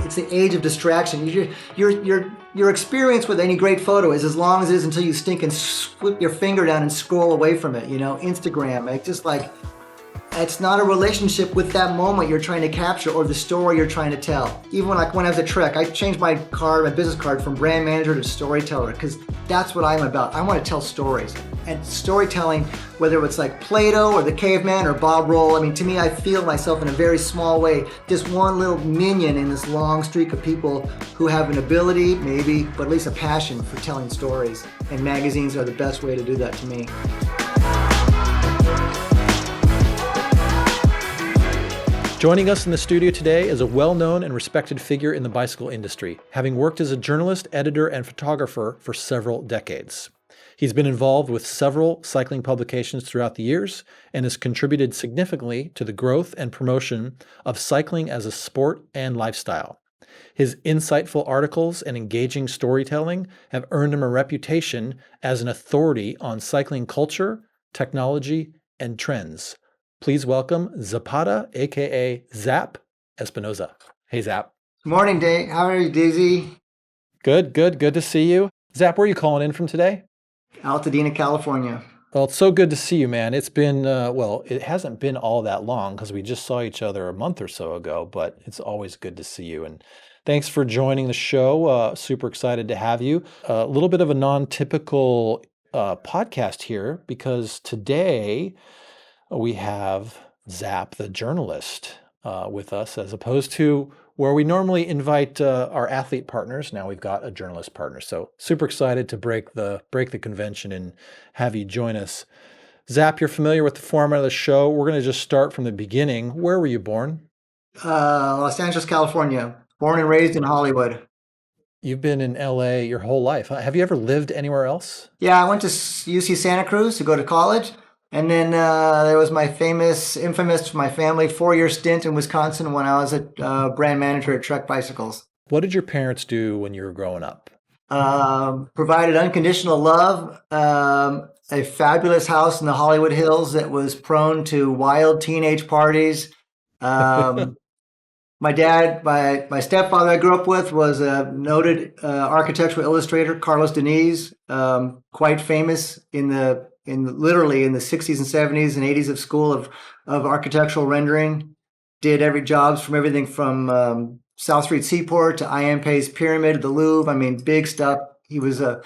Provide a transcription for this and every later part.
it's the age of distraction. Your experience with any great photo is as long as it is until you stink and flip your finger down and scroll away from it. Instagram, it's not a relationship with that moment you're trying to capture or the story you're trying to tell. Even when I was at Trek, I changed my business card from brand manager to storyteller, because that's what I'm about. I want to tell stories. And storytelling, whether it's like Plato or the caveman or Bob Roll, to me, I feel myself in a very small way, just one little minion in this long streak of people who have an ability, maybe, but at least a passion for telling stories. And magazines are the best way to do that to me. Joining us in the studio today is a well-known and respected figure in the bicycle industry, having worked as a journalist, editor, and photographer for several decades. He's been involved with several cycling publications throughout the years and has contributed significantly to the growth and promotion of cycling as a sport and lifestyle. His insightful articles and engaging storytelling have earned him a reputation as an authority on cycling culture, technology, and trends. Please welcome Zapata, aka Zap Espinoza. Hey, Zap. Morning, Dave. How are you, Daisy? Good to see you. Zap, where are you calling in from today? Altadena, California. Well, it's so good to see you, man. It's been, it hasn't been all that long because we just saw each other a month or so ago, but it's always good to see you. And thanks for joining the show. Super excited to have you. A little bit of a non-typical podcast here because today we have Zap, the journalist, with us, as opposed to where we normally invite our athlete partners. Now we've got a journalist partner. So super excited to break the convention and have you join us. Zap, you're familiar with the format of the show. We're going to just start from the beginning. Where were you born? Los Angeles, California. Born and raised in Hollywood. You've been in LA your whole life. Have you ever lived anywhere else? Yeah, I went to UC Santa Cruz to go to college. And then there was my infamous for my family 4-year stint in Wisconsin when I was a brand manager at Trek Bicycles. What did your parents do when you were growing up? Provided unconditional love, a fabulous house in the Hollywood Hills that was prone to wild teenage parties. My stepfather I grew up with was a noted architectural illustrator, Carlos Diniz, quite famous literally in the 60s and 70s and 80s of school of architectural rendering. Did every jobs from everything from South Street Seaport to Iampe's Pyramid, the Louvre. Big stuff. He was a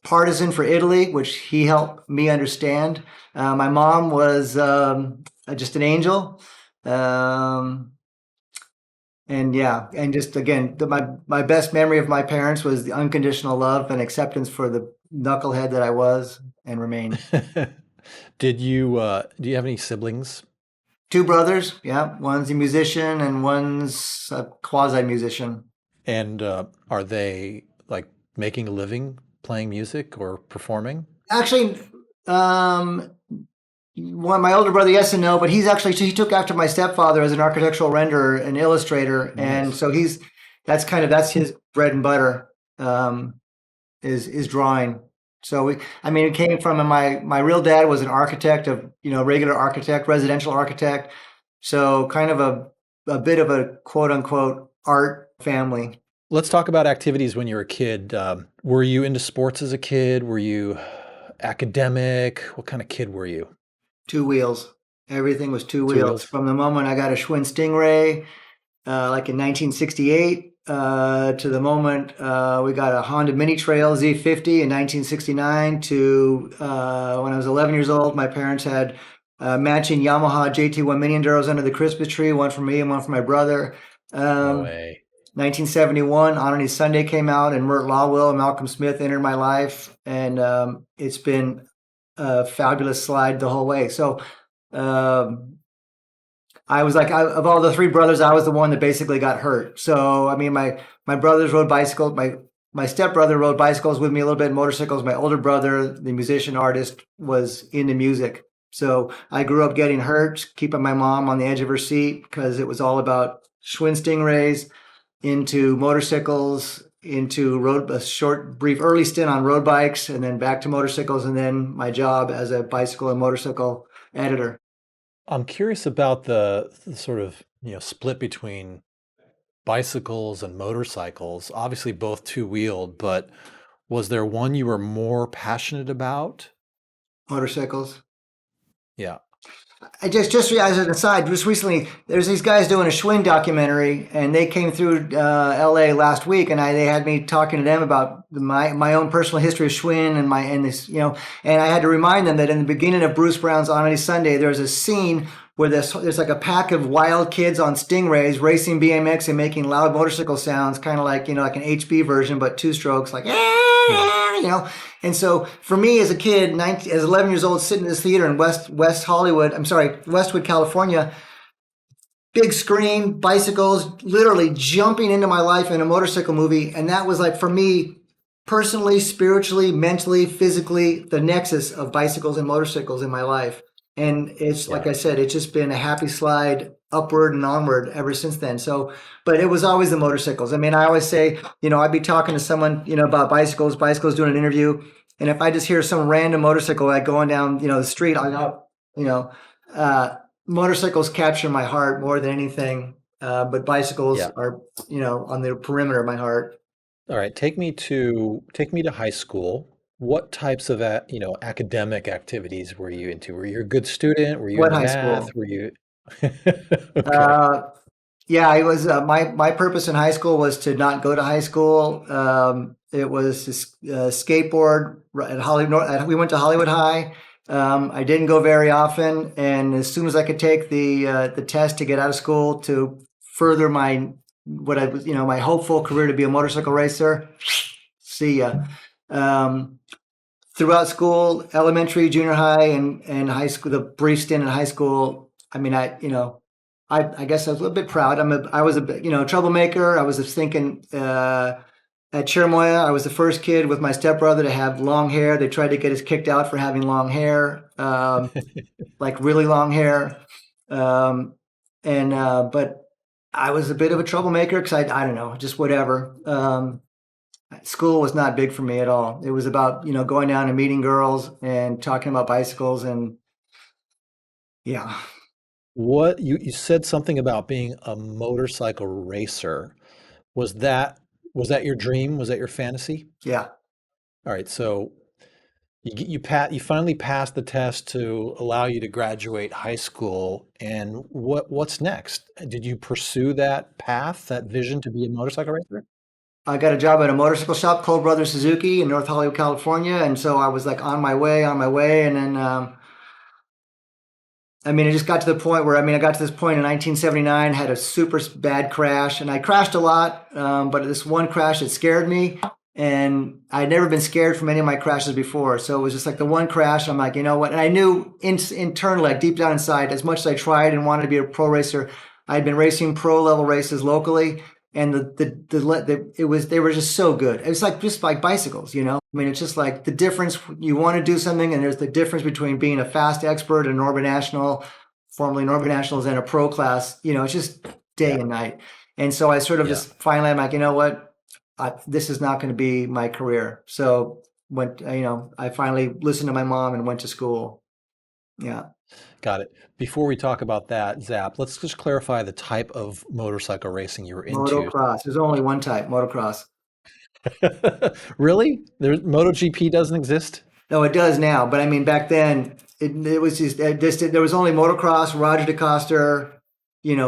partisan for Italy, which he helped me understand. My mom was just an angel. And just again, my best memory of my parents was the unconditional love and acceptance for the knucklehead that I was and remain. Do you have any siblings? 2 brothers. Yeah. One's a musician and one's a quasi-musician. And are they like making a living playing music or performing? Actually, my older brother, yes and no, but he took after my stepfather as an architectural renderer and illustrator. Nice. And so that's his bread and butter, is drawing. So it came from my real dad was an architect regular architect, residential architect. So kind of a bit of a quote unquote art family. Let's talk about activities when you were a kid. Were you into sports as a kid? Were you academic? What kind of kid were you? 2 wheels. Everything was 2 wheels. From the moment I got a Schwinn Stingray, like in 1968, to the moment we got a Honda Mini Trail Z50 in 1969, to when I was 11 years old, my parents had matching Yamaha JT1 Mini Enduros under the Christmas tree, one for me and one for my brother. No way. 1971, On Any Sunday came out, and Mert Lawwill and Malcolm Smith entered my life, and it's been a fabulous slide the whole way. So I was of all the 3 brothers, I was the one that basically got hurt. So, my brothers rode bicycles. My stepbrother rode bicycles with me a little bit, motorcycles. My older brother, the musician artist, was into music. So I grew up getting hurt, keeping my mom on the edge of her seat because it was all about Schwinn Stingrays, into motorcycles, into a short, brief, early stint on road bikes, and then back to motorcycles, and then my job as a bicycle and motorcycle editor. I'm curious about the sort of split between bicycles and motorcycles, obviously both two-wheeled, but was there one you were more passionate about? Motorcycles. Yeah. I just as an aside, just recently, there's these guys doing a Schwinn documentary, and they came through L.A. last week, and they had me talking to them about my own personal history of Schwinn and this, and I had to remind them that in the beginning of Bruce Brown's On Any Sunday, there's a scene where there's like a pack of wild kids on Stingrays racing BMX and making loud motorcycle sounds, kind of like like an HB version, but two strokes, like Yeah. And so for me as a kid, as 11 years old, sitting in this theater in Westwood, California, big screen, bicycles, literally jumping into my life in a motorcycle movie. And that was like, for me, personally, spiritually, mentally, physically, the nexus of bicycles and motorcycles in my life. And it's, like Yeah. I said, it's just been a happy slide upward and onward ever since then. So, but it was always the motorcycles. I mean, I always say, I'd be talking to someone, about bicycles, doing an interview. And if I just hear some random motorcycle like going down, the street, I know, motorcycles capture my heart more than anything. But bicycles Yeah. are, on the perimeter of my heart. All right. Take me to high school. What types of academic activities were you into? Were you a good student? Were you What into high math? school? Were you okay? Uh, yeah, I was. My purpose in high school was to not go to high school. It was to skateboard at Hollywood. We went to Hollywood High. I didn't go very often, and as soon as I could take the test to get out of school to further my what I was, my hopeful career to be a motorcycle racer. See ya. Um, Throughout school, elementary, junior high, and high school, the brief stint in high school. I mean, I guess I was a little bit proud. I was a bit, troublemaker. I was just thinking at Chermoya, I was the first kid with my stepbrother to have long hair. They tried to get us kicked out for having long hair, like really long hair. Um, and but I was a bit of a troublemaker because I don't know, just whatever. School was not big for me at all. It was about, going down and meeting girls and talking about bicycles and yeah. What you said something about being a motorcycle racer. Was that was that your dream? Was that your fantasy? Yeah. All right, so you finally passed the test to allow you to graduate high school, and what's next? Did you pursue that path, that vision to be a motorcycle racer? I got a job at a motorcycle shop, Cole Brothers Suzuki in North Hollywood, California. And so I was like on my way. And then, it just got to the point where, I got to this point in 1979, had a super bad crash, and I crashed a lot. But this one crash, it scared me. And I'd never been scared from any of my crashes before. So it was just like the one crash. I'm like, you know what? And I knew internally, like deep down inside, as much as I tried and wanted to be a pro racer, I'd been racing pro level races locally. And they were just so good. It was like just like bicycles. It's just like the difference. You want to do something, and there's the difference between being a fast expert in Orbit National, formerly Orbit Nationals, and a pro class. It's just day Yeah, and night. And so I sort of yeah, just finally, I'm like, you know what? This is not going to be my career. So I finally listened to my mom and went to school. Yeah, got it. Before we talk about that, Zap, let's just clarify the type of motorcycle racing you were into. motocross. There's only one type, motocross. Really? MotoGP doesn't exist? No, it does now, but back then it was there was only motocross, Roger DeCoster,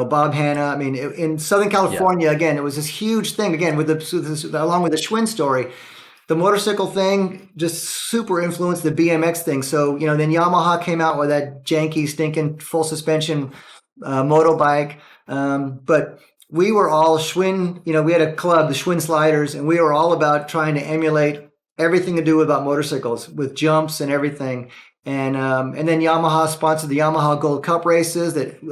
Bob Hanna. In Southern Yeah, California, again, it was this huge thing. Again, along with the Schwinn story, the motorcycle thing just super influenced the BMX thing. So then Yamaha came out with that janky, stinking full suspension motorbike. But we were all Schwinn. We had a club, the Schwinn Sliders, and we were all about trying to emulate everything to do about motorcycles with jumps and everything. And then Yamaha sponsored the Yamaha Gold Cup races that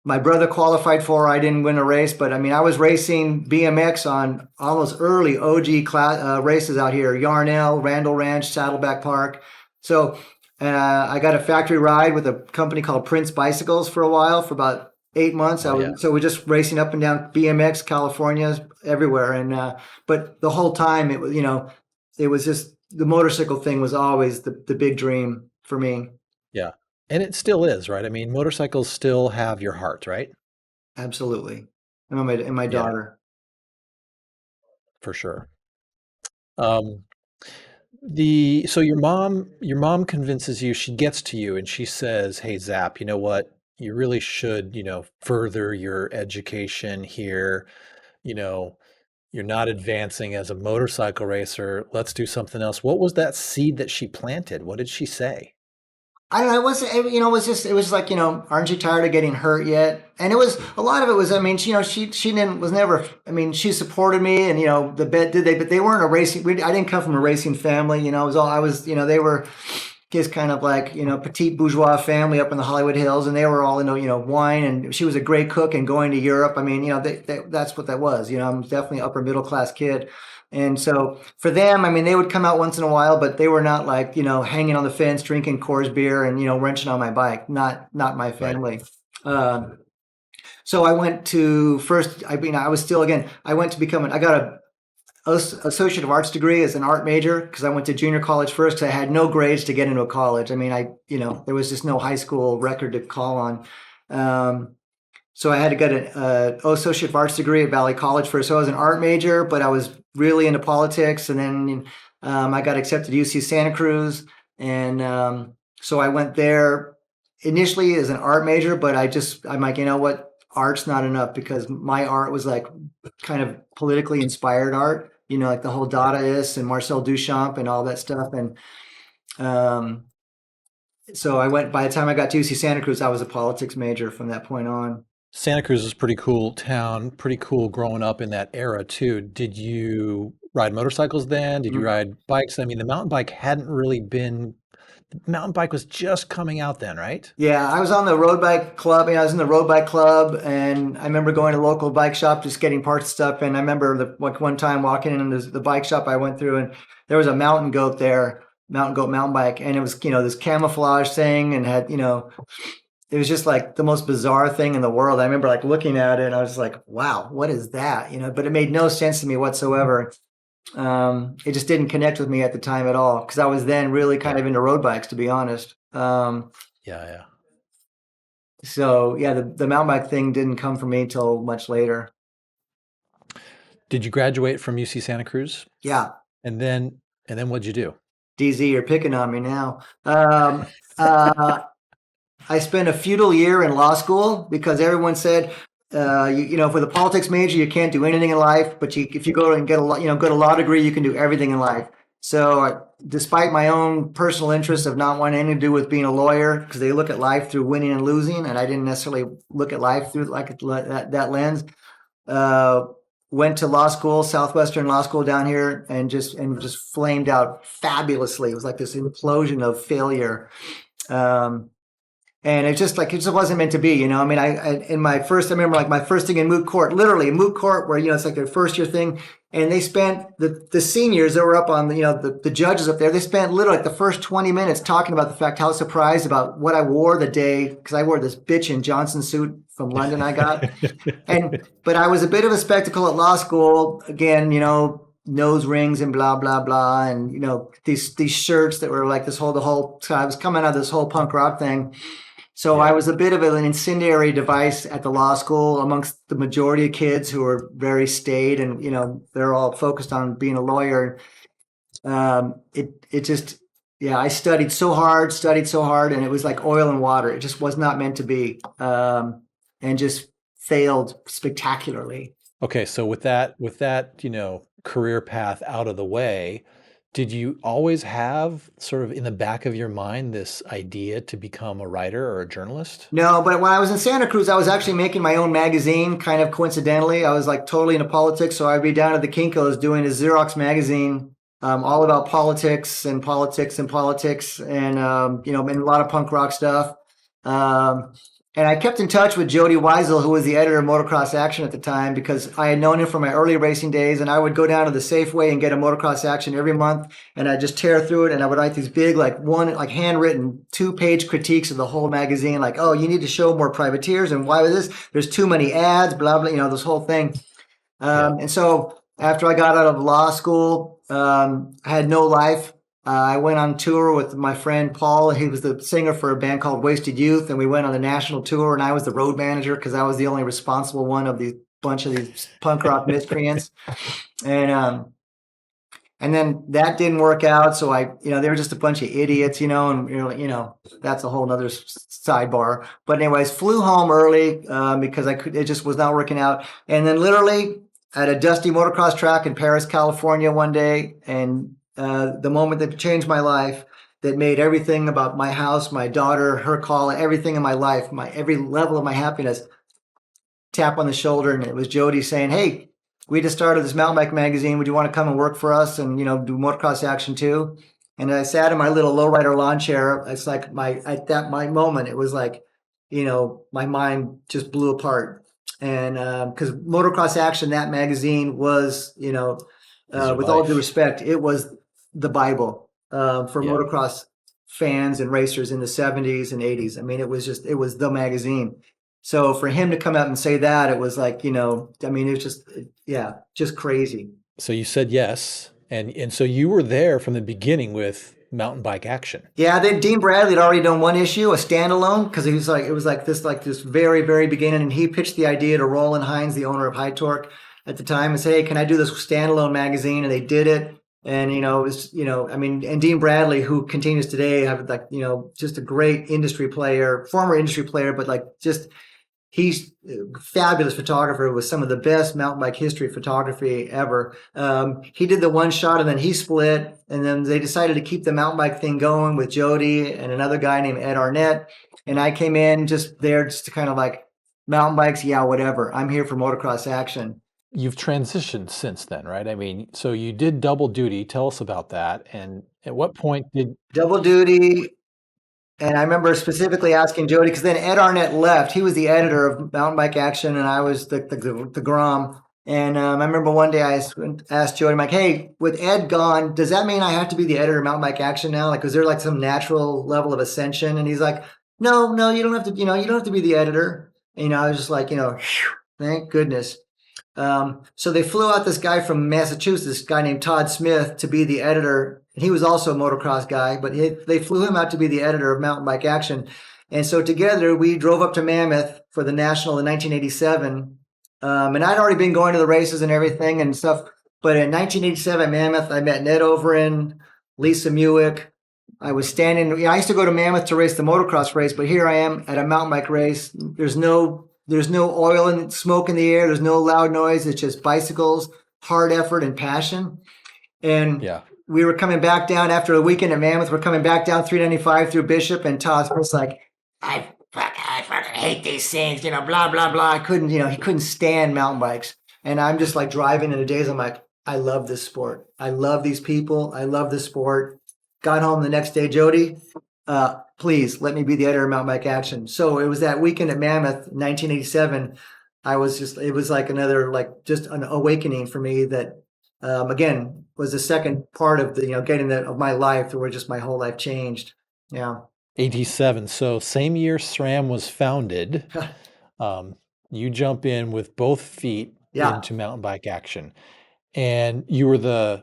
my brother qualified for. I didn't win a race, but I was racing BMX on almost early OG class, races out here: Yarnell, Randall Ranch, Saddleback Park. So I got a factory ride with a company called Prince Bicycles for a while, for about 8 months. oh yeah, So we're just racing up and down BMX, California, everywhere. And but the whole time it was just the motorcycle thing was always the big dream for me. yeah. And it still is, right? Motorcycles still have your heart, right? Absolutely. and my Yeah, daughter. for sure. Um, so your mom convinces you, she gets to you and she says, "Hey, Zap, you know what? You really should, further your education here. You know, you're not advancing as a motorcycle racer. Let's do something else." What was that seed that she planted? What did she say? I don't know. It wasn't. It was like, aren't you tired of getting hurt yet? And it was a lot of it was. I mean, she didn't was never. I mean, she supported me, and the bet did they, but they weren't a racing. I didn't come from a racing family. It was all I was. They were his kind of like petite bourgeois family up in the Hollywood Hills, and they were all wine, and she was a great cook and going to Europe. I mean, that's what that was. I'm definitely an upper middle class kid. And so for them, I mean, they would come out once in a while, but they were not like, hanging on the fence, drinking Coors beer and, wrenching on my bike. Not my Right. family. Um, so I went to first, I mean, I was still, again, I went to become, I got a Associate of Arts degree as an art major because I went to junior college first because I had no grades to get into a college. I mean, there was just no high school record to call on. So I had to get an Associate of Arts degree at Valley College first. So I was an art major, but I was really into politics. And then I got accepted to UC Santa Cruz. And so I went there initially as an art major, but I'm like, you know what? Art's not enough because my art was like kind of politically inspired art, like the whole Dadaists and Marcel Duchamp and all that stuff. And um, so by the time I got to UC Santa Cruz, I was a politics major from that point on. Santa Cruz is a pretty cool town, pretty cool growing up in that era too. Did you ride motorcycles then? Did you ride bikes? I mean, the mountain bike was just coming out then, right? Yeah, I was on the road bike club. I was in the road bike club, and I remember going to the local bike shop, just getting parts and stuff. And I remember like one time walking in the bike shop I went through, and there was a mountain goat there, mountain goat mountain bike, and it was this camouflage thing, and had it was just like the most bizarre thing in the world. I remember like looking at it, and I was like, wow, what is that? But it made no sense to me whatsoever. It just didn't connect with me at the time at all because I was then really kind Yeah. of into road bikes, to be honest. Yeah, yeah. So yeah, the mountain bike thing didn't come for me until much later. Did you graduate from UC Santa Cruz? Yeah, And then what'd you do? DZ, you're picking on me now. I spent a futile year in law school because everyone said, for the politics major, you can't do anything in life, but if you go and get get a law degree, you can do everything in life. So, despite my own personal interest of not wanting anything to do with being a lawyer, because they look at life through winning and losing, and I didn't necessarily look at life through like that lens. Uh, Went to law school, Southwestern Law School down here, and just flamed out fabulously. It was like this implosion of failure. Um, and it just wasn't meant to be, I mean, I remember like my first thing in moot court, literally moot court, where it's like their first year thing, and they spent the seniors that were up on the judges up there. They spent literally like the first 20 minutes talking about the fact how surprised about what I wore the day because I wore this bitchin' Johnson suit from London I got, but I was a bit of a spectacle at law school again, nose rings and blah blah blah, and these shirts that were like I was coming out of this whole punk rock thing. So I Yeah. was a bit of an incendiary device at the law school amongst the majority of kids who are very staid and, they're all focused on being a lawyer. It just, yeah, I studied so hard, and it was like oil and water. It just was not meant to be, and just failed spectacularly. Okay, so with that, career path out of the way, did you always have sort of in the back of your mind this idea to become a writer or a journalist? No, but when I was in Santa Cruz, I was actually making my own magazine, kind of coincidentally. I was like totally into politics, so I'd be down at the Kinko's doing a Xerox magazine, all about politics and politics and politics, and and a lot of punk rock stuff. Um, and I kept in touch with Jody Weisel, who was the editor of Motocross Action at the time, because I had known him from my early racing days, and I would go down to the Safeway and get a Motocross Action every month, and I'd just tear through it, and I would write these big, like handwritten 2-page critiques of the whole magazine, like, oh, you need to show more privateers, and why was this? There's too many ads, blah blah, this whole thing. Yeah. And so after I got out of law school, I had no life. I went on tour with my friend Paul. He was the singer for a band called Wasted Youth, and we went on the national tour. And I was the road manager because I was the only responsible one of the bunch of these punk rock miscreants. And and then that didn't work out. So they were just a bunch of idiots, and that's a whole nother sidebar. But anyways, flew home early because it just was not working out. And then literally at a dusty motocross track in Paris, California one day, and the moment that changed my life, that made everything about my house, my daughter, her call, everything in my life, every level of my happiness, tap on the shoulder. And it was Jody saying, "Hey, we just started this mountain bike magazine. Would you want to come and work for us and, do motocross action too?" And I sat in my little lowrider lawn chair. It's like my moment, it was like, my mind just blew apart. And because motocross action, that magazine was, with all due respect, it was the Bible for motocross fans and racers in the 70s and 80s. I mean, it was the magazine. So for him to come out and say that, it was like, it was just crazy. So you said yes. And so you were there from the beginning with mountain bike action. Yeah, Dean Bradley had already done one issue, a standalone, because it was like this very, very beginning. And he pitched the idea to Roland Hines, the owner of High Torque at the time, and said, "Hey, can I do this standalone magazine?" And they did it. And, it was, and Dean Bradley, who continues today, have just a great former industry player, but he's a fabulous photographer with some of the best mountain bike history photography ever. He did the one shot and then he split. And then they decided to keep the mountain bike thing going with Jody and another guy named Ed Arnett. And I came in just to kind of like, mountain bikes, yeah, whatever. I'm here for motocross action. You've transitioned since then, right? I mean, so you did double duty. Tell us about that. And at what point did... Double duty... And I remember specifically asking Jody, because then Ed Arnett left. He was the editor of Mountain Bike Action, and I was the Grom. And I remember one day I asked Jody, I'm like, "Hey, with Ed gone, does that mean I have to be the editor of Mountain Bike Action now? Like, was there like some natural level of ascension?" And he's like, No, you don't have to. You don't have to be the editor." And, I was just like, whew, thank goodness. So they flew out this guy from Massachusetts, this guy named Todd Smith, to be the editor. He was also a motocross guy, but they flew him out to be the editor of Mountain Bike Action. And so together we drove up to Mammoth for the National in 1987. And I'd already been going to the races and everything and stuff. But in 1987 at Mammoth, I met Ned Overin, Lisa Muick. I was standing, I used to go to Mammoth to race the motocross race, but here I am at a mountain bike race. There's no oil and smoke in the air. There's no loud noise. It's just bicycles, hard effort, and passion. And we were coming back down after a weekend at Mammoth. We're coming back down 395 through Bishop, and Todd was like, I fucking hate these things, blah, blah, blah. He couldn't stand mountain bikes. And I'm just like driving in a daze. I'm like, I love this sport. I love these people. I love this sport. Got home the next day, Jody, please let me be the editor of Mountain Bike Action. So it was that weekend at Mammoth, 1987. It was like another, just an awakening for me that, again, was the second part of of my life where just my whole life changed. Yeah. 87. So same year SRAM was founded. You jump in with both feet into mountain bike action. And you were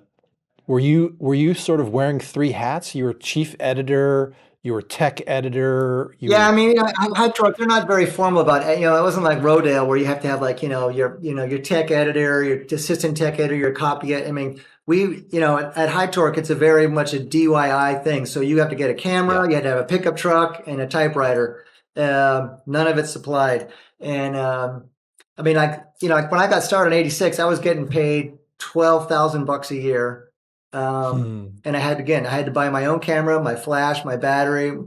were you sort of wearing three hats? You were chief editor, you were tech editor. I mean, High Torque, they're not very formal about it. It wasn't like Rodale where you have to have your tech editor, your assistant tech editor, your copy. I mean, we, at High Torque, it's a very much a DIY thing. So you have to get a camera, you have to have a pickup truck and a typewriter. None of it's supplied. And I mean, when I got started in '86, I was getting paid $12,000 a year. And I had to buy my own camera, my flash, my battery,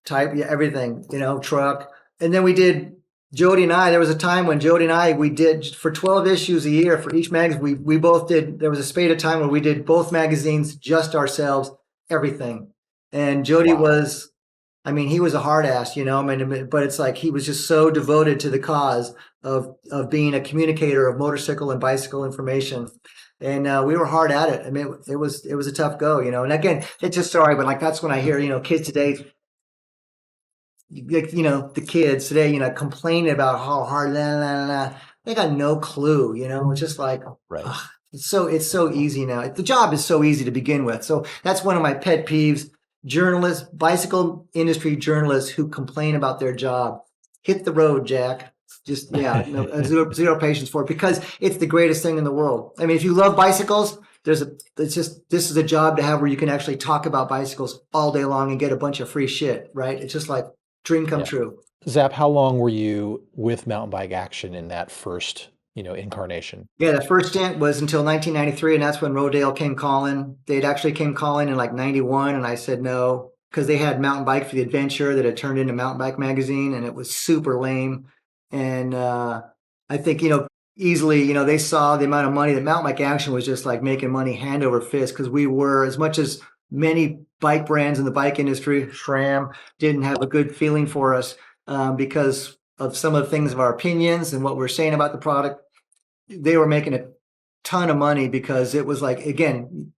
everything, truck. And then Jody and I, there was a time when Jody and I, we did for 12 issues a year for each magazine. We both did, there was a spate of time where we did both magazines, just ourselves, everything. And Jody was, he was a hard ass, but it's like, he was just so devoted to the cause of being a communicator of motorcycle and bicycle information. And we were hard at it. I mean, it was a tough go, And again, it's just sorry, but that's when I hear, kids today, the kids today, complaining about how hard, they got no clue, It's just like, it's so easy now. The job is so easy to begin with. So that's one of my pet peeves. Journalists, bicycle industry journalists who complain about their job. Hit the road, Jack. Just, yeah, no, zero patience for it because it's the greatest thing in the world. I mean, if you love bicycles, this is a job to have where you can actually talk about bicycles all day long and get a bunch of free shit, right? It's just like dream come Yeah. true. Zap, how long were you with mountain bike action in that first, incarnation? Yeah, the first stint was until 1993, and that's when Rodale came calling. They'd actually came calling in like 91, and I said no because they had Mountain Bike for the Adventure that had turned into Mountain Bike magazine, and it was super lame. And I think, easily, they saw the amount of money that Mountain Bike Action was just like making money hand over fist because we were, as much as many bike brands in the bike industry, SRAM, didn't have a good feeling for us because of some of the things of our opinions and what we're saying about the product. They were making a ton of money because it was like, again,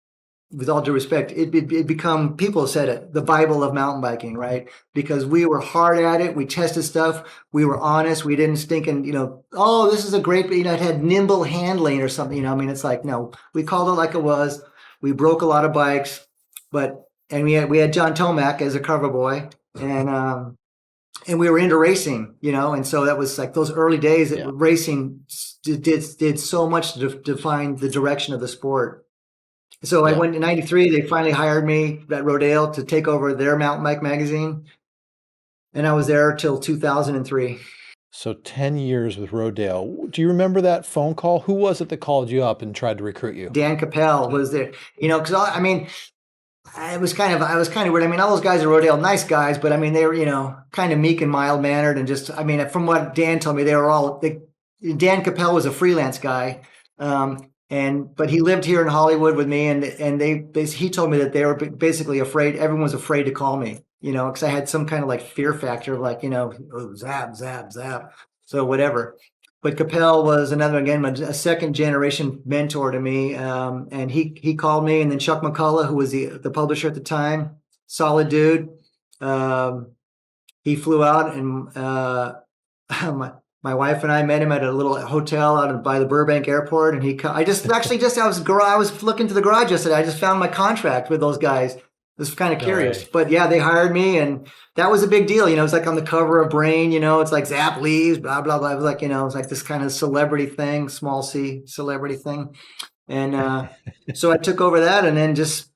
with all due respect, it become, people said it, the Bible of mountain biking, right? Because we were hard at it. We tested stuff. We were honest. We didn't stink and, oh, this is a great, it had nimble handling or something, I mean, it's like, no, we called it like it was. We broke a lot of bikes, and we had John Tomac as a cover boy and we were into racing, and so that was like those early days that racing did so much to define the direction of the sport. So I went in 93, they finally hired me at Rodale to take over their mountain bike magazine. And I was there till 2003. So 10 years with Rodale. Do you remember that phone call? Who was it that called you up and tried to recruit you? Dan Capel was there, because I mean, I was kind of weird. I mean, all those guys at Rodale, nice guys, but I mean, they were, kind of meek and mild mannered and just, I mean, from what Dan told me, Dan Capel was a freelance guy. But he lived here in Hollywood with me and he told me that they were basically afraid. Everyone was afraid to call me, because I had some kind of like fear factor of like, oh, zap, zap, zap. So whatever. But Capel was a second generation mentor to me. And he called me, and then Chuck McCullough, who was the publisher at the time, solid dude. He flew out and, my wife and I met him at a little hotel out by the Burbank airport. And I was looking to the garage yesterday. I just found my contract with those guys. I was kind of curious, but yeah, they hired me and that was a big deal. It was like on the cover of Brain, it's like Zap leaves, blah, blah, blah. It was like, it was like this kind of celebrity thing, small C celebrity thing. And so I took over that and then just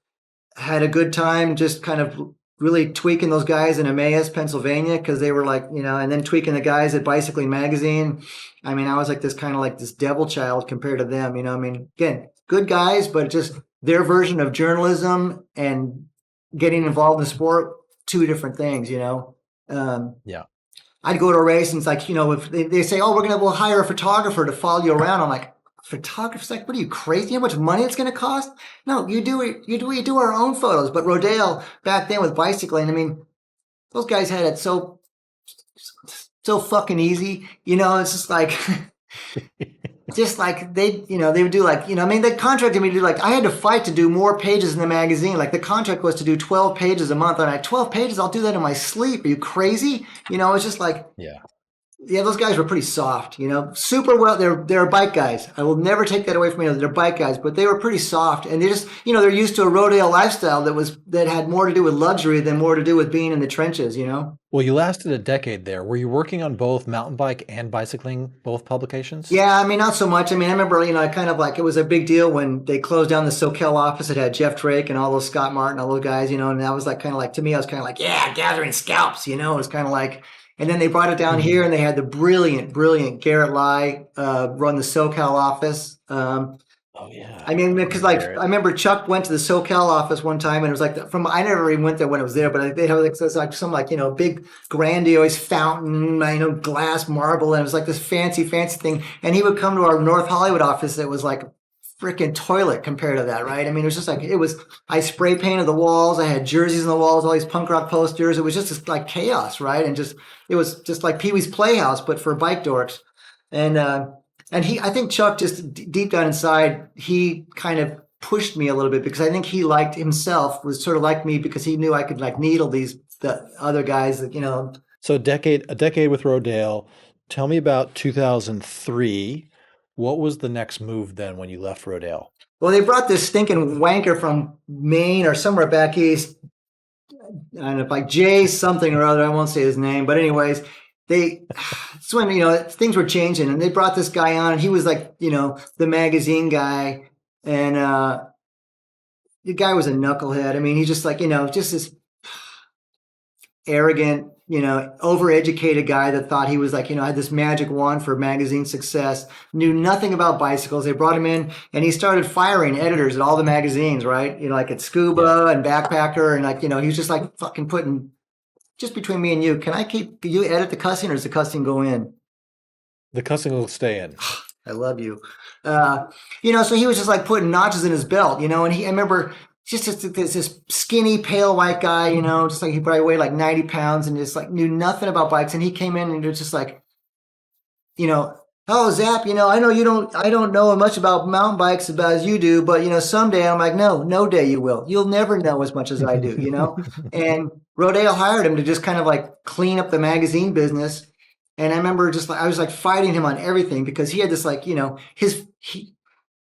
had a good time, just kind of really tweaking those guys in Emmaus, Pennsylvania, because they were like, and then tweaking the guys at Bicycling Magazine. I mean, I was like this kind of like this devil child compared to them, I mean, again, good guys, but just their version of journalism and getting involved in the sport, two different things, I'd go to a race and it's like, if they say, oh, we'll hire a photographer to follow you around. I'm like, photographer's like, what are you, crazy? How much money it's going to cost? No, you do our own photos. But Rodale back then with bicycling, I mean, those guys had it so fucking easy. It's just like, they would do like, I mean, they contracted me to do like, I had to fight to do more pages in the magazine. Like the contract was to do 12 pages a month. And I 12 pages, I'll do that in my sleep. Are you crazy? It's just like, yeah, those guys were pretty soft, super well. They're bike guys. I will never take that away from you. They're bike guys, but they were pretty soft. And they just, they're used to a Rodale lifestyle that had more to do with luxury than more to do with being in the trenches, Well, you lasted a decade there. Were you working on both mountain bike and bicycling, both publications? Yeah, I mean, not so much. I mean, I remember, I kind of like, it was a big deal when they closed down the SoCal office. It had Jeff Drake and all those Scott Martin, all those guys, and that was like, kind of like, to me, I was kind of like, yeah, gathering scalps, it was kind of like, and then they brought it down here and they had the brilliant Garrett Lai run the SoCal office. Oh yeah. I mean, because like I remember Chuck went to the SoCal office one time and it was like I never even went there when it was there, but they had like some like big grandiose fountain, glass marble, and it was like this fancy thing. And he would come to our North Hollywood office that was like freaking toilet compared to that, right? I mean, it was just like I spray painted the walls, I had jerseys on the walls, all these punk rock posters. It was just this, like chaos, right? And it was just like Pee Wee's Playhouse, but for bike dorks. And I think Chuck just deep down inside, he kind of pushed me a little bit because I think he liked himself, was sort of like me because he knew I could like needle the other guys that, So a decade with Rodale. Tell me about 2003. What was the next move then when you left Rodale? Well, they brought this stinking wanker from Maine or somewhere back east. I don't know, like Jay something or other. I won't say his name, but anyways, they, it's when, things were changing and they brought this guy on and he was like, the magazine guy. And, the guy was a knucklehead. I mean, he's just like, just this arrogant, overeducated guy that thought he was like, had this magic wand for magazine success, knew nothing about bicycles. They brought him in and he started firing editors at all the magazines, right? Like at Scuba and Backpacker. And like, he was just like fucking putting, just between me and you, can you edit the cussing or does the cussing go in? The cussing will stay in. I love you. So he was just like putting notches in his belt, and I remember just this skinny, pale white guy, just like he probably weighed like 90 pounds and just like knew nothing about bikes. And he came in and it was just like, oh, Zap, I know I don't know much about mountain bikes as you do, but, someday I'm like, no day you will. You'll never know as much as I do, And Rodale hired him to just kind of like clean up the magazine business. And I remember I was like fighting him on everything because he had this like,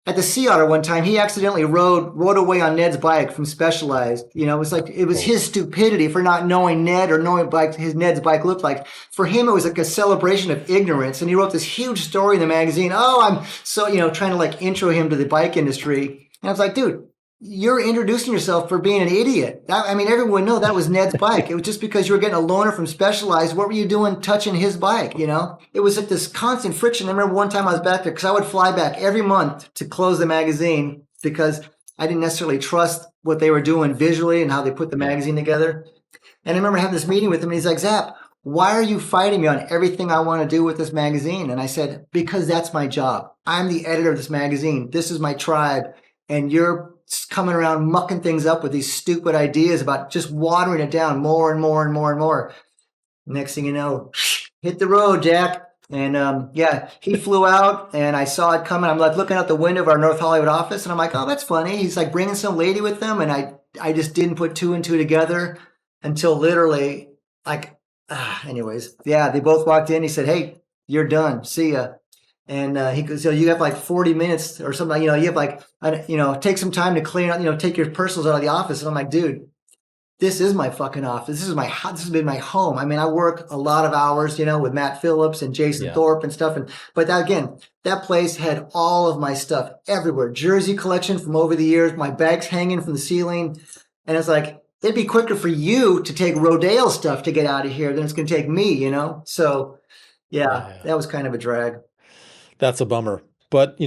at the Sea Otter one time, he accidentally rode away on Ned's bike from Specialized. It was his stupidity for not knowing Ned or knowing what Ned's bike looked like. For him, it was like a celebration of ignorance. And he wrote this huge story in the magazine. Oh, I'm so, trying to like intro him to the bike industry. And I was like, dude, you're introducing yourself for being an idiot. Everyone know that was Ned's bike. It was just because you were getting a loaner from Specialized. What were you doing touching his bike, It was like this constant friction. I remember one time I was back there because I would fly back every month to close the magazine because I didn't necessarily trust what they were doing visually and how they put the magazine together. And I remember having this meeting with him and he's like, Zap, why are you fighting me on everything I want to do with this magazine? And I said, because that's my job. I'm the editor of this magazine. This is my tribe. And you're coming around mucking things up with these stupid ideas about just watering it down more and more and more and more. Next thing you know, hit the road, Jack. And he flew out and I saw it coming. I'm like looking out the window of our North Hollywood office and I'm like, oh, that's funny. He's like bringing some lady with him. And I just didn't put two and two together until literally anyways. Yeah, they both walked in. He said, hey, you're done. See ya. And he goes, so you have like 40 minutes or something, you have like, take some time to clean up, take your personals out of the office. And I'm like, dude, this is my fucking office. This has been my home. I work a lot of hours, with Matt Phillips and Jason Thorpe and stuff. But that place had all of my stuff everywhere. Jersey collection from over the years, my bags hanging from the ceiling. And it's like, it'd be quicker for you to take Rodale stuff to get out of here than it's going to take me, So that was kind of a drag. That's a bummer. But,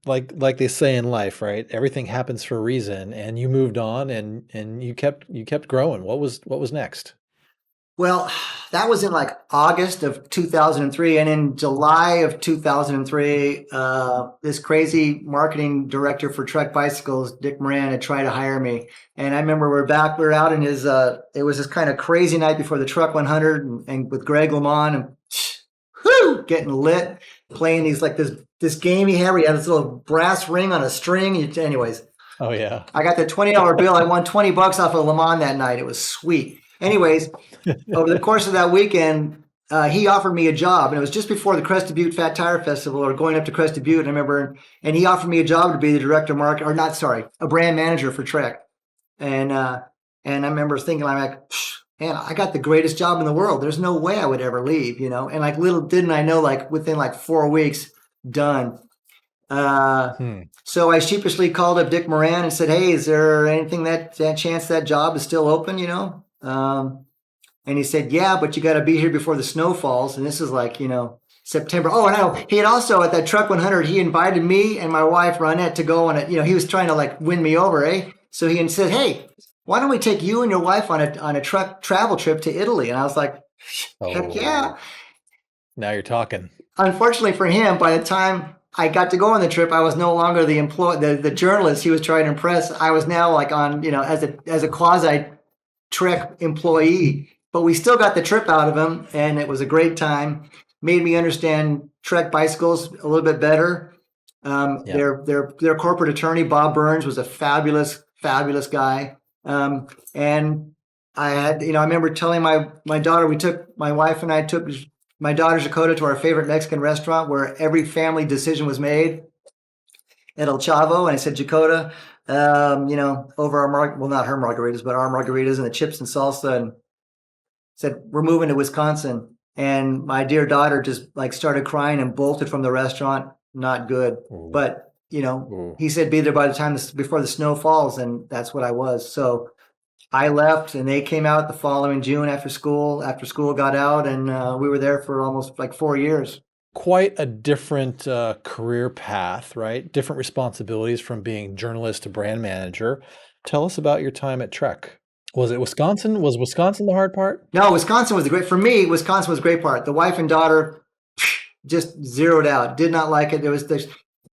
like they say in life, right? Everything happens for a reason and you moved on and you kept growing. What was next? Well, that was in like August of 2003. And in July of 2003, this crazy marketing director for Trek Bicycles, Dick Moran, had tried to hire me. And I remember we were out in his, it was this kind of crazy night before the Truck 100 and with Greg LeMond and getting lit, playing these like this game he had where he had this little brass ring on a string. Anyways. Oh yeah. I got the $20 bill. I won $20 off of LeMond that night. It was sweet. Anyways, over the course of that weekend, he offered me a job, and it was just before the Crested Butte Fat Tire Festival, or going up to Crested Butte. And I remember, and he offered me a job to be the director of market, a brand manager for Trek. And I remember thinking, I'm like, man, I got the greatest job in the world. There's no way I would ever leave, And like little didn't I know, like within like 4 weeks, done. So I sheepishly called up Dick Moran and said, hey, is there anything that chance that job is still open, And he said, yeah, but you got to be here before the snow falls. And this is like, September. Oh, and I know he had also at that Truck 100, he invited me and my wife Ronette to go on it. He was trying to like win me over, eh? So he said, hey, why don't we take you and your wife on a truck travel trip to Italy? And I was like, heck yeah. Now you're talking. Unfortunately for him, by the time I got to go on the trip, I was no longer the journalist he was trying to impress. I was now like on, as a quasi Trek employee, but we still got the trip out of him and it was a great time. Made me understand Trek bicycles a little bit better. Their corporate attorney, Bob Burns, was a fabulous guy. And I had, I remember telling my daughter, my wife and I took my daughter Dakota to our favorite Mexican restaurant where every family decision was made at El Chavo. And I said, Dakota, over our, not her margaritas, but our margaritas and the chips and salsa. And said, we're moving to Wisconsin. And my dear daughter just like started crying and bolted from the restaurant. Not good. Ooh, But, ooh. he said be there by the time before the snow falls. And that's what I was. So I left and they came out the following June after school. After school got out, and we were there for almost like 4 years. Quite a different career path, right? Different responsibilities from being journalist to brand manager. Tell us about your time at Trek. Was it Wisconsin? Was Wisconsin the hard part? No, Wisconsin was for me, Wisconsin was a great part. The wife and daughter just zeroed out, did not like it. There's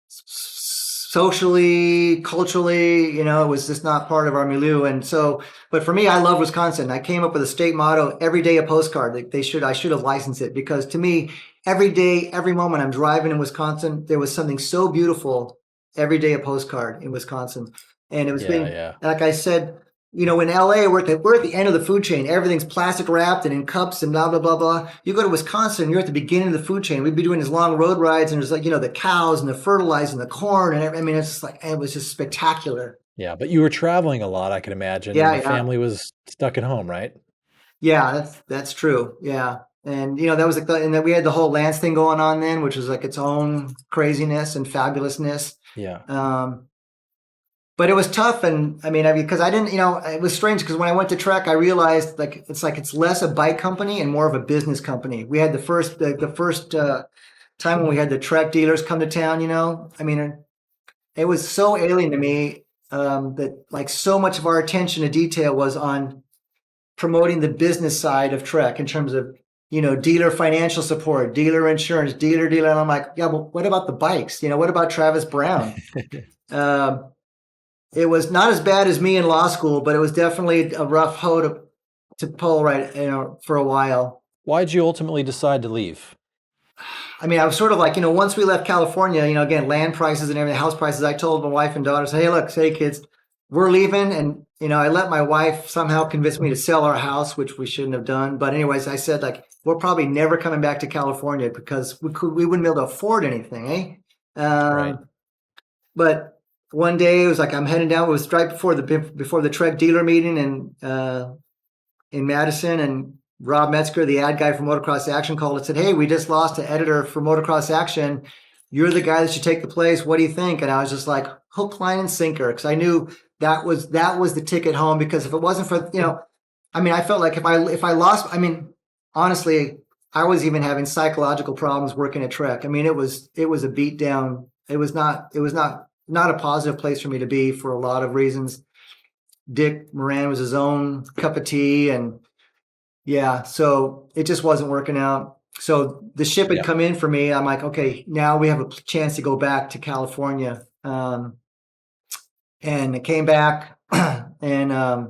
socially, culturally, it was just not part of our milieu. And so, but for me, I love Wisconsin. I came up with a state motto: every day a postcard. I should have licensed it, because to me, every day, every moment I'm driving in Wisconsin, there was something so beautiful. Every day a postcard in Wisconsin. And it was Yeah, being, yeah. like I said, in LA, we're at the end of the food chain. Everything's plastic wrapped and in cups and blah, blah, blah, blah. You go to Wisconsin, you're at the beginning of the food chain. We'd be doing these long road rides, and there's like, the cows and the fertilizing the corn. And I mean, it's just like, it was just spectacular. Yeah, but you were traveling a lot, I can imagine, and Yeah, the yeah. family was stuck at home, right? Yeah, that's true. Yeah. And, that was and then we had the whole Lance thing going on then, which was like its own craziness and fabulousness. Yeah. But it was tough, and I mean, because I didn't, it was strange, because when I went to Trek, I realized it's less a bike company and more of a business company. We had the first time when we had the Trek dealers come to town. I mean, it was so alien to me, that like so much of our attention to detail was on promoting the business side of Trek in terms of dealer financial support, dealer insurance, dealer, and I'm like, yeah, well, what about the bikes? What about Travis Brown? It was not as bad as me in law school, but it was definitely a rough hoe to pull, right, for a while. Why'd you ultimately decide to leave? I mean, I was sort of like, once we left California, again, land prices and everything, house prices, I told my wife and daughter, hey, look, kids, we're leaving. And, I let my wife somehow convince me to sell our house, which we shouldn't have done. But anyways, I said, like, we're probably never coming back to California, because we wouldn't be able to afford anything, eh? Right. But one day it was like, I'm heading down. It was right before the Trek dealer meeting in Madison, and Rob Metzger, the ad guy from Motocross Action, called and said, hey, we just lost an editor for Motocross Action. You're the guy that should take the place. What do you think? And I was just like, hook, line, and sinker, because I knew that was the ticket home. Because if it wasn't for, I mean, I felt like if I lost, I mean, honestly, I was even having psychological problems working at Trek. I mean, it was a beat down. It was not a positive place for me to be, for a lot of reasons. Dick Moran was his own cup of tea, and yeah, so it just wasn't working out. So the ship had Yeah. come in for me. I'm like, okay, now we have a chance to go back to California. And I came back, and I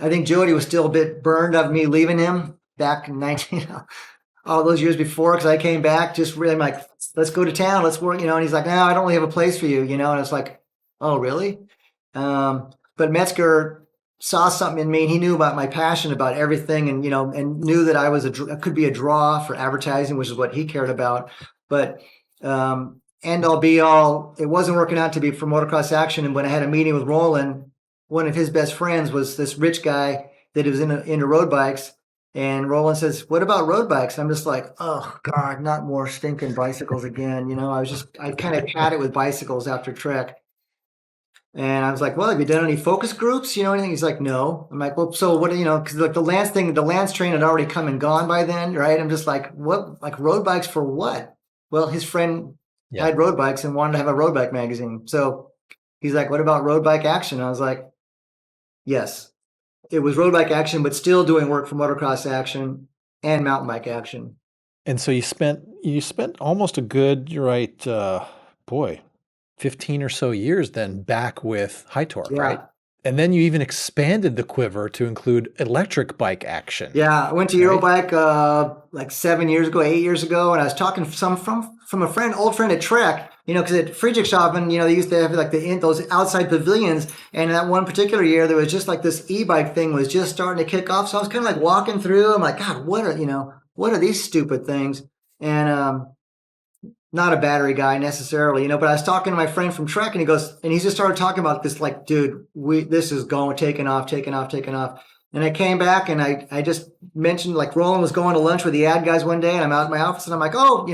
think Jody was still a bit burned of me leaving him back in 19, all those years before, because I came back just really like, let's go to town, let's work, and he's like, no, I don't really have a place for you, and I was like, oh, really? But Metzger saw something in me, and he knew about my passion about everything, and and knew that I could be a draw for advertising, which is what he cared about. But end all be all, it wasn't working out to be for Motocross Action. And when I had a meeting with Roland, one of his best friends was this rich guy that was into road bikes. And Roland says, what about road bikes? And I'm just like, oh God, not more stinking bicycles again. I kind of had it with bicycles after Trek. And I was like, well, have you done any focus groups? Anything? He's like, no. I'm like, well, so what, because like the Lance train had already come and gone by then, right? I'm just like, what, like road bikes for what? Well, his friend had road bikes and wanted to have a road bike magazine. So he's like, what about road bike action? I was like, yes, it was road bike action, but still doing work for motocross action and mountain bike action. And so you spent almost a good, you're right, boy, 15 or so years then back with High Torque, right? And then you even expanded the quiver to include electric bike action. Yeah, I went to Eurobike like 8 years ago, and I was talking from a old friend at Trek, because at Friedrichshafen, they used to have like those outside pavilions, and that one particular year there was just like this e-bike thing was just starting to kick off. So I was kind of like walking through. I'm like, God, what are these stupid things? And not a battery guy necessarily, but I was talking to my friend from Trek, and he just started talking about this, like, dude, this is taking off. And I came back and I just mentioned like Roland was going to lunch with the ad guys one day and I'm out in my office and I'm like, oh,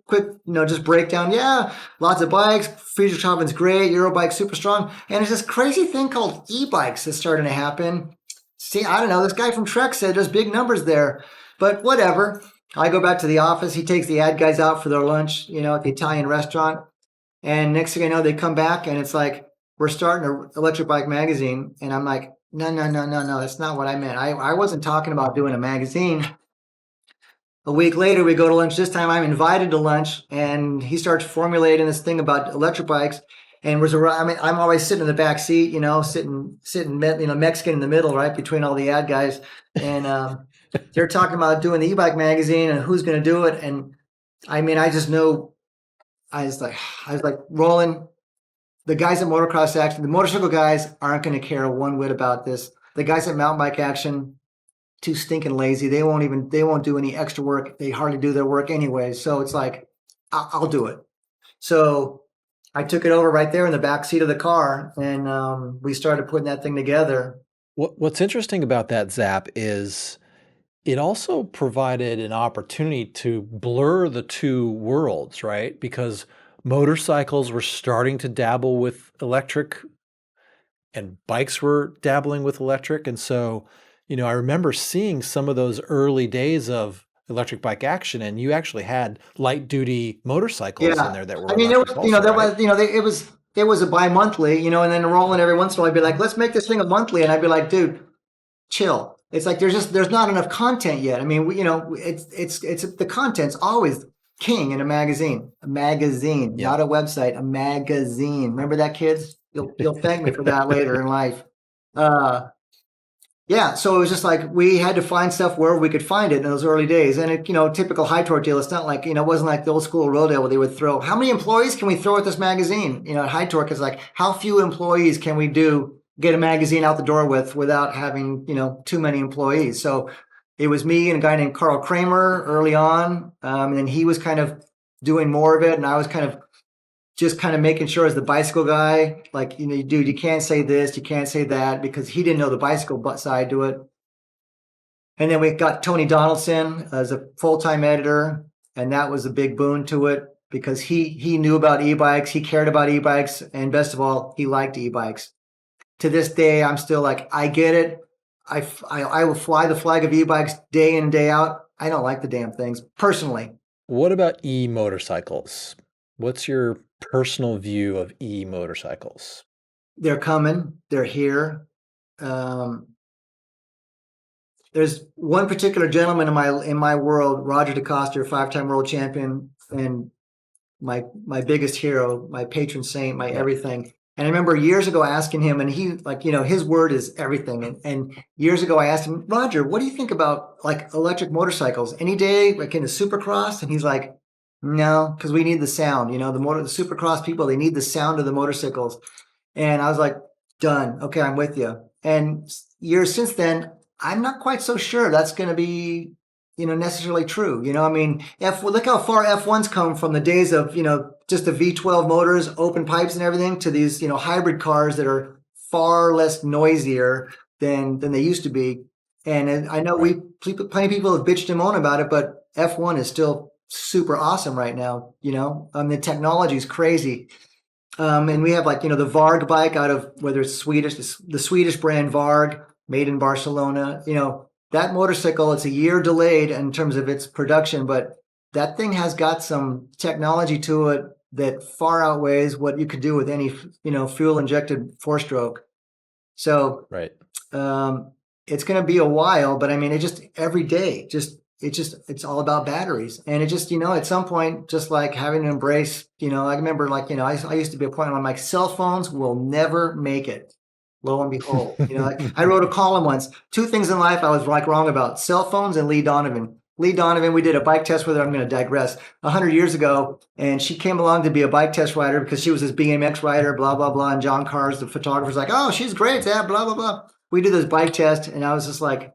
quick, just breakdown. Yeah, lots of bikes. Friedrichshaven's great. Eurobike's super strong. And there's this crazy thing called e-bikes that's starting to happen. See, I don't know. This guy from Trek said there's big numbers there, but whatever. I go back to the office. He takes the ad guys out for their lunch, at the Italian restaurant. And next thing I know, they come back and it's like, we're starting an electric bike magazine. And I'm like, no, that's not what I meant. I wasn't talking about doing a magazine. A week later, we go to lunch. This time I'm invited to lunch and he starts formulating this thing about electric bikes. And I'm always sitting in the back seat, sitting, Mexican in the middle, right between all the ad guys. And they're talking about doing the e-bike magazine and who's going to do it. And I just know, I was like, Roland, the guys at Motocross Action, the motorcycle guys aren't going to care one whit about this. The guys at Mountain Bike Action, too stinking lazy. They won't do any extra work. They hardly do their work anyway. So it's like, I'll do it. So I took it over right there in the back seat of the car, and we started putting that thing together. What's interesting about that, Zap, is it also provided an opportunity to blur the two worlds, right? Because motorcycles were starting to dabble with electric and bikes were dabbling with electric. And so, I remember seeing some of those early days of electric bike action, and you actually had light duty motorcycles in there that were it was a bi-monthly, and then Roland every once in a while I'd be like, let's make this thing a monthly. And I'd be like, dude, chill. It's like, there's not enough content yet. It's the content's always king in a magazine, Yeah. not a website, a magazine. Remember that, kids? You'll thank me for that later in life. Yeah, so it was just like we had to find stuff where we could find it in those early days. And it, typical high torque deal. It's not like, it wasn't like the old school Rodale where they would throw, how many employees can we throw at this magazine? At high torque is like, how few employees can we get a magazine out the door without having, too many employees. So it was me and a guy named Carl Kramer early on. And then he was kind of doing more of it. And I was just making sure as the bicycle guy, like, dude, you can't say this, you can't say that, because he didn't know the bicycle side to it. And then we got Tony Donaldson as a full-time editor. And that was a big boon to it because he knew about e-bikes. He cared about e-bikes. And best of all, he liked e-bikes. To this day, I'm still like, I get it. I will fly the flag of e-bikes day in and day out. I don't like the damn things personally. What about e-motorcycles? What's your personal view of e-motorcycles? They're coming. They're here. There's one particular gentleman in my world, Roger DeCoster, 5-time world champion, and my biggest hero, my patron saint, my everything. And I remember years ago asking him, and he his word is everything. And years ago I asked him, Roger, what do you think about like electric motorcycles? Any day, like in a supercross? And he's like, no, because we need the sound. The supercross people, they need the sound of the motorcycles. And I was like, done. Okay, I'm with you. And years since then, I'm not quite so sure that's going to be, necessarily true. Look how far F1's come from the days of, just the V12 motors, open pipes and everything to these, hybrid cars that are far less noisier than they used to be. And I know plenty of people have bitched and moaned about it, but F1 is still super awesome right now. The technology is crazy. And we have the Varg bike out of, whether it's Swedish, the Swedish brand Varg, made in Barcelona. That motorcycle, it's a year delayed in terms of its production, but that thing has got some technology to it that far outweighs what you could do with any, fuel injected 4-stroke. So, right. It's going to be a while, but it just every day, it's all about batteries. And it just, at some point, just like having to embrace, I remember I used to be a point on my cell phones will never make it. Lo and behold, I wrote a column once, 2 things in life I was wrong about: cell phones and Lee Donovan. Lee Donovan, we did a bike test with her. I'm going to digress. 100 years ago, and she came along to be a bike test rider because she was this BMX rider, blah, blah, blah. And John Cars, the photographer's like, oh, she's great, Zap, blah, blah, blah. We did this bike test, and I was just like,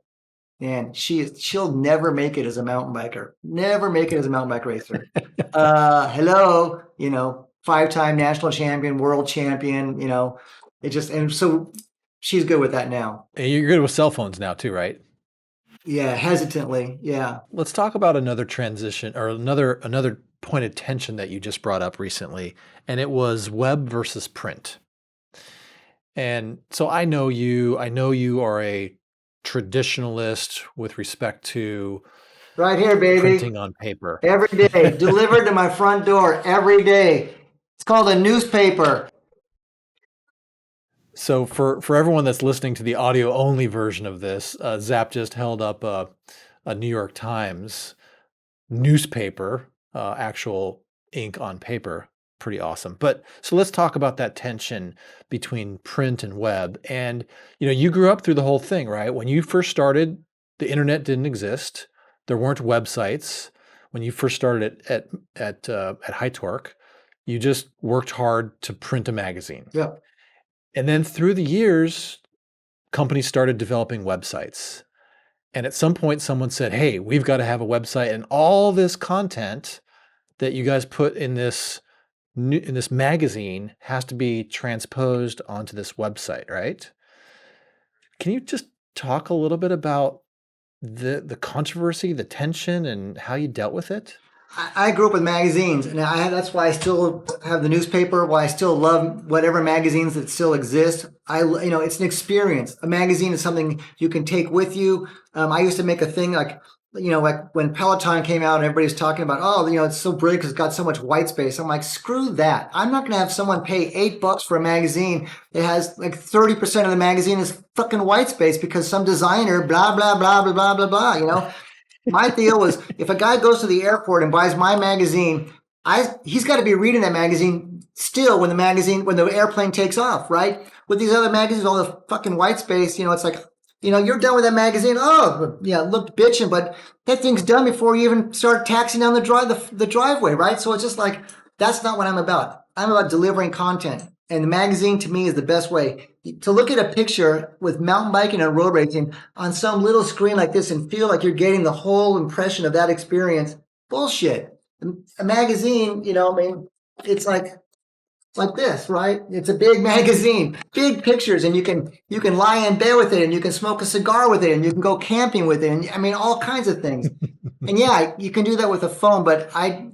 man, she'll never make it as a mountain biker. Never make it as a mountain bike racer. Hello, 5-time national champion, world champion, it just, and so she's good with that now. And you're good with cell phones now too, right? Yeah, hesitantly. Yeah. Let's talk about another transition or another point of tension that you just brought up recently, and it was web versus print. And so I know you are a traditionalist with respect to Right here, baby. printing on paper. Every day, delivered to my front door every day. It's called a newspaper. So for everyone that's listening to the audio only version of this, Zap just held up a New York Times newspaper, actual ink on paper. Pretty awesome. But so let's talk about that tension between print and web. And you grew up through the whole thing, right? When you first started, the internet didn't exist. There weren't websites. When you first started at High Torque, you just worked hard to print a magazine. Yep. And then through the years, companies started developing websites. And at some point, someone said, hey, we've got to have a website, and all this content that you guys put in this magazine has to be transposed onto this website, right? Can you just talk a little bit about the controversy, the tension, and how you dealt with it? I grew up with magazines, and that's why I still have the newspaper. Why I still love whatever magazines that still exist. It's an experience. A magazine is something you can take with you. I used to make a thing like when Peloton came out and everybody's talking about, it's so brilliant because it's got so much white space. I'm like, screw that. I'm not going to have someone pay $8 for a magazine that has like 30% of the magazine is fucking white space because some designer, blah, blah, blah, blah, blah, blah, blah, My deal was if a guy goes to the airport and buys my magazine, he's got to be reading that magazine still when the airplane takes off, right? With these other magazines, all the fucking white space, it's like, you're done with that magazine. Oh, yeah, it looked bitching, but that thing's done before you even start taxiing down the driveway, right? So it's just like, that's not what I'm about. I'm about delivering content. And the magazine to me is the best way to look at a picture with mountain biking and road racing on some little screen like this and feel like you're getting the whole impression of that experience. Bullshit. A magazine, it's like this, right? It's a big magazine, big pictures, and you can lie in bed with it, and you can smoke a cigar with it, and you can go camping with it, and all kinds of things. And yeah, you can do that with a phone, but I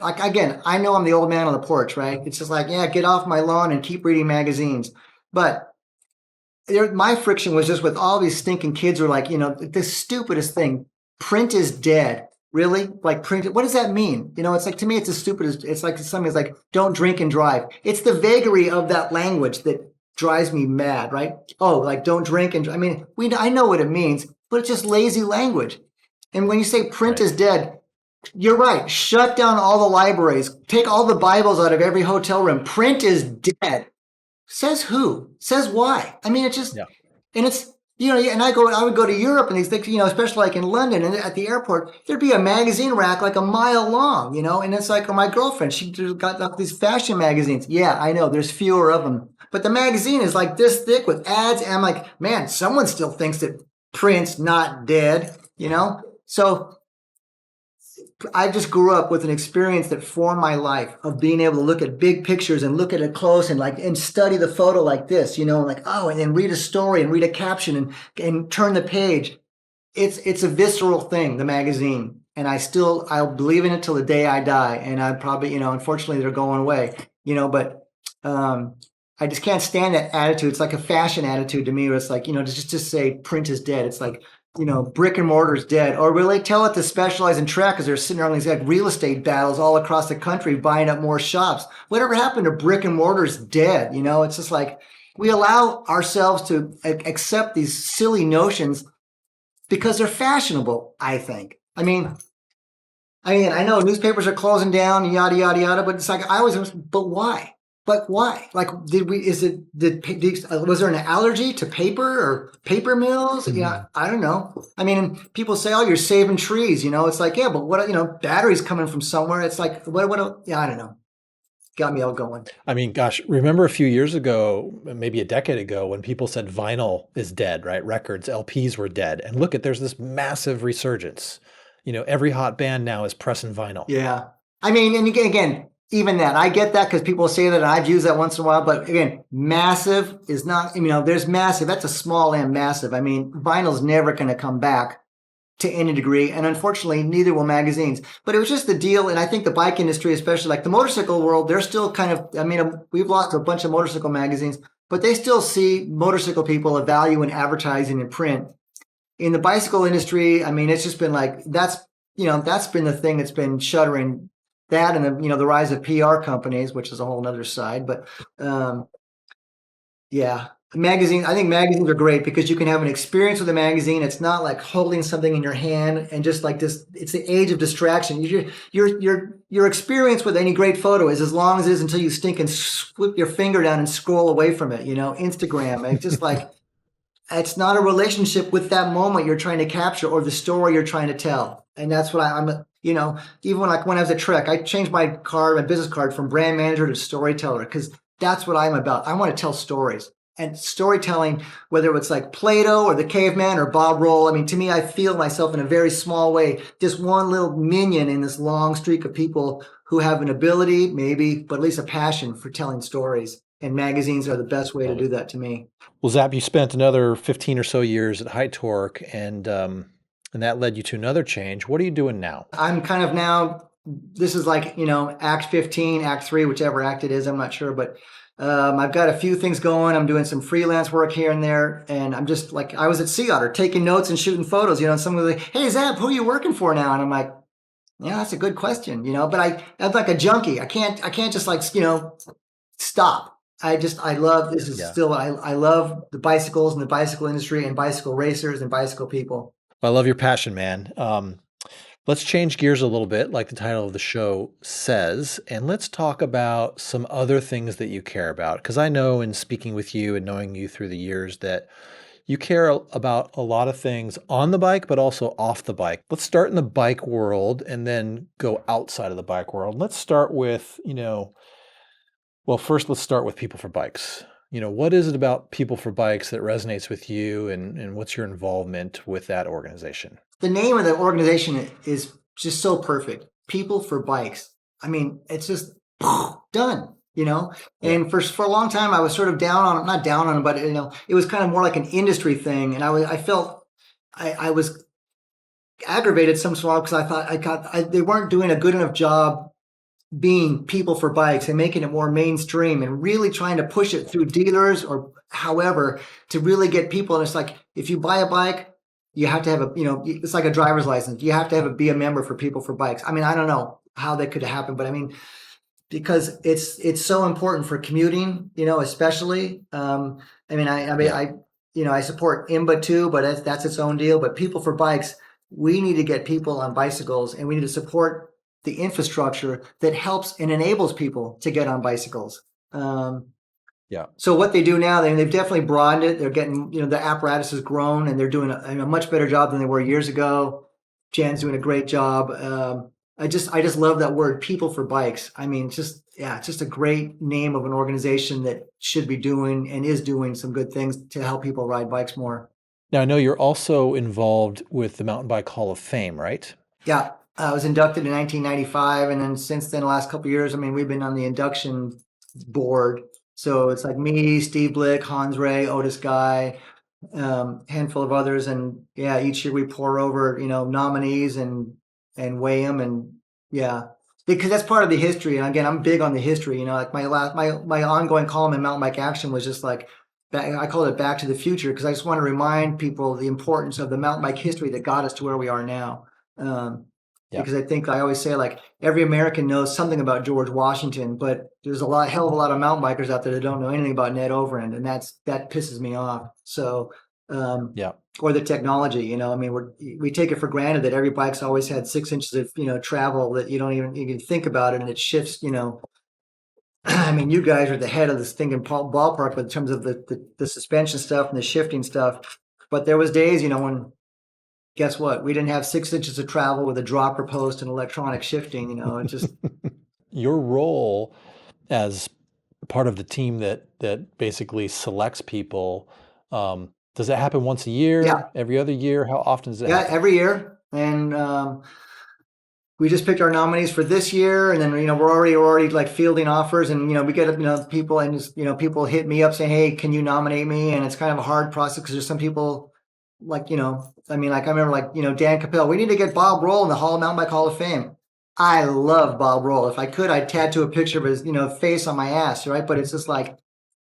know I'm the old man on the porch, right? It's just like, yeah, get off my lawn and keep reading magazines. But my friction was just with all these stinking kids who are like, the stupidest thing. Print is dead. Really? Like print? What does that mean? It's like, to me, it's as stupid as, it's like something's like, don't drink and drive. It's the vagary of that language that drives me mad, right? Oh, like don't drink and, I know what it means, but it's just lazy language. And when you say print is dead, you're right. Shut down all the libraries. Take all the Bibles out of every hotel room. Print is dead. Says who? Says why? It's just, yeah. And it's, and I would go to Europe and these things, especially like in London and at the airport, there'd be a magazine rack like a mile long, and it's like, my girlfriend, she got these fashion magazines. Yeah, I know there's fewer of them, but the magazine is like this thick with ads. And I'm like, man, someone still thinks that print's not dead, So I just grew up with an experience that formed my life of being able to look at big pictures and look at it close and study the photo like this, and then read a story and read a caption and turn the page. It's a visceral thing, the magazine. And I'll believe in it till the day I die. And I probably, unfortunately they're going away, but I just can't stand that attitude. It's like a fashion attitude to me where it's like, just to say print is dead. It's like, brick and mortar's dead. Or really tell it to specialize in track because they're sitting there on these like real estate battles all across the country buying up more shops. Whatever happened to brick and mortar's dead? It's just like we allow ourselves to accept these silly notions because they're fashionable, I think. I know newspapers are closing down, yada, yada, yada, but it's like, but why? But why? Like, was there an allergy to paper or paper mills? Mm-hmm. Yeah, I don't know. People say, oh, you're saving trees, it's like, yeah, but what, batteries coming from somewhere. It's like, yeah, I don't know. Got me all going. Gosh, remember a few years ago, maybe a decade ago, when people said vinyl is dead, right? Records, LPs were dead. And look there's this massive resurgence. Every hot band now is pressing vinyl. Yeah. And again, even that, I get that because people say that, and I've used that once in a while. But again, massive is not. There's massive. That's a small and massive. I mean, vinyl's never going to come back to any degree, and unfortunately, neither will magazines. But it was just the deal, and I think the bike industry, especially like the motorcycle world, they're still kind of. I mean, we've lost a bunch of motorcycle magazines, but they still see motorcycle people a value in advertising and print. In the bicycle industry, I mean, it's just been like that's been the thing that's been shuttering. That and the rise of PR companies, which is a whole other side. But yeah, magazine. I think magazines are great because you can have an experience with a magazine. It's not like holding something in your hand and just like this. It's the age of distraction. Your experience with any great photo is as long as it is until you stink and slip your finger down and scroll away from it. Instagram. It's just like it's not a relationship with that moment you're trying to capture or the story you're trying to tell. And that's what I'm. Even when I was at Trek, I changed my business card from brand manager to storyteller because that's what I'm about. I want to tell stories. And storytelling, whether it's like Plato or the caveman or Bob Roll, I mean, to me, I feel myself in a very small way, just one little minion in this long streak of people who have an ability, maybe, but at least a passion for telling stories. And magazines are the best way to do that to me. Well, Zap, you spent another 15 or so years at High Torque, and that led you to another change. What are you doing now? I'm kind of now, this is like, Act 15, Act 3, whichever act it is, I'm not sure, but I've got a few things going. I'm doing some freelance work here and there, and I'm just like, I was at Sea Otter taking notes and shooting photos, and someone was like, hey, Zap, who are you working for now? And I'm like, yeah, that's a good question, but I'm like a junkie. I can't just like, stop. I love, this is still, I love the bicycles and the bicycle industry and bicycle racers and bicycle people. I love your passion, man. Let's change gears a little bit, like the title of the show says, and let's talk about some other things that you care about. Because I know in speaking with you and knowing you through the years that you care about a lot of things on the bike, but also off the bike. Let's start in the bike world and then go outside of the bike world. Let's start with, first let's start with People for Bikes. What is it about People for Bikes that resonates with you, and what's your involvement with that organization? The name of the organization is just so perfect. People for Bikes. I mean, it's just done, And for a long time, I was sort of down on it, not down on it, but it was kind of more like an industry thing, and I felt I was aggravated some sort because I thought they weren't doing a good enough job being People for Bikes and making it more mainstream and really trying to push it through dealers or however to really get people. And it's like, if you buy a bike, you have to have it's like a driver's license. You have to be a member for People for Bikes. I mean, I don't know how that could happen, but I mean, because it's so important for commuting, especially. I support IMBA too, but that's its own deal. But People for Bikes, we need to get people on bicycles, and we need to support the infrastructure that helps and enables people to get on bicycles. So what they do now, they've definitely broadened it. They're getting, the apparatus has grown, and they're doing a much better job than they were years ago. Jan's doing a great job. I just love that word, People for Bikes. I mean, it's just a great name of an organization that should be doing and is doing some good things to help people ride bikes more. Now, I know you're also involved with the Mountain Bike Hall of Fame, right? Yeah. I was inducted in 1995, and then since then, the last couple of years, I mean, we've been on the induction board. So it's like me, Steve Blick, Hans Ray, Otis Guy, handful of others, and each year we pour over, nominees and weigh them, and because that's part of the history. And again, I'm big on the history. Like my ongoing column in Mountain Bike Action was just like, I call it Back to the Future, because I just want to remind people the importance of the mountain bike history that got us to where we are now. Because I think I always say, like, every American knows something about George Washington, but there's hell of a lot of mountain bikers out there that don't know anything about Ned Overend, and that pisses me off. So, or the technology, I mean, we take it for granted that every bike's always had 6 inches of travel that you can think about it, and it shifts. I mean, you guys are the head of this thing in ballpark in terms of the suspension stuff and the shifting stuff. But there was days, when. Guess what? We didn't have 6 inches of travel with a dropper post and electronic shifting. It just your role as part of the team that basically selects people. Does that happen once a year? Yeah. Every other year? How often does it happen? Every year. And we just picked our nominees for this year, and then we're already like fielding offers, and we get people, and just, people hit me up saying, hey, can you nominate me? And it's kind of a hard process because there's some people like I remember like Dan Capel, we need to get Bob Roll in the Mountain Bike Hall of Fame. I love Bob Roll. If I could, I'd tattoo a picture of his face on my ass, right? But it's just like,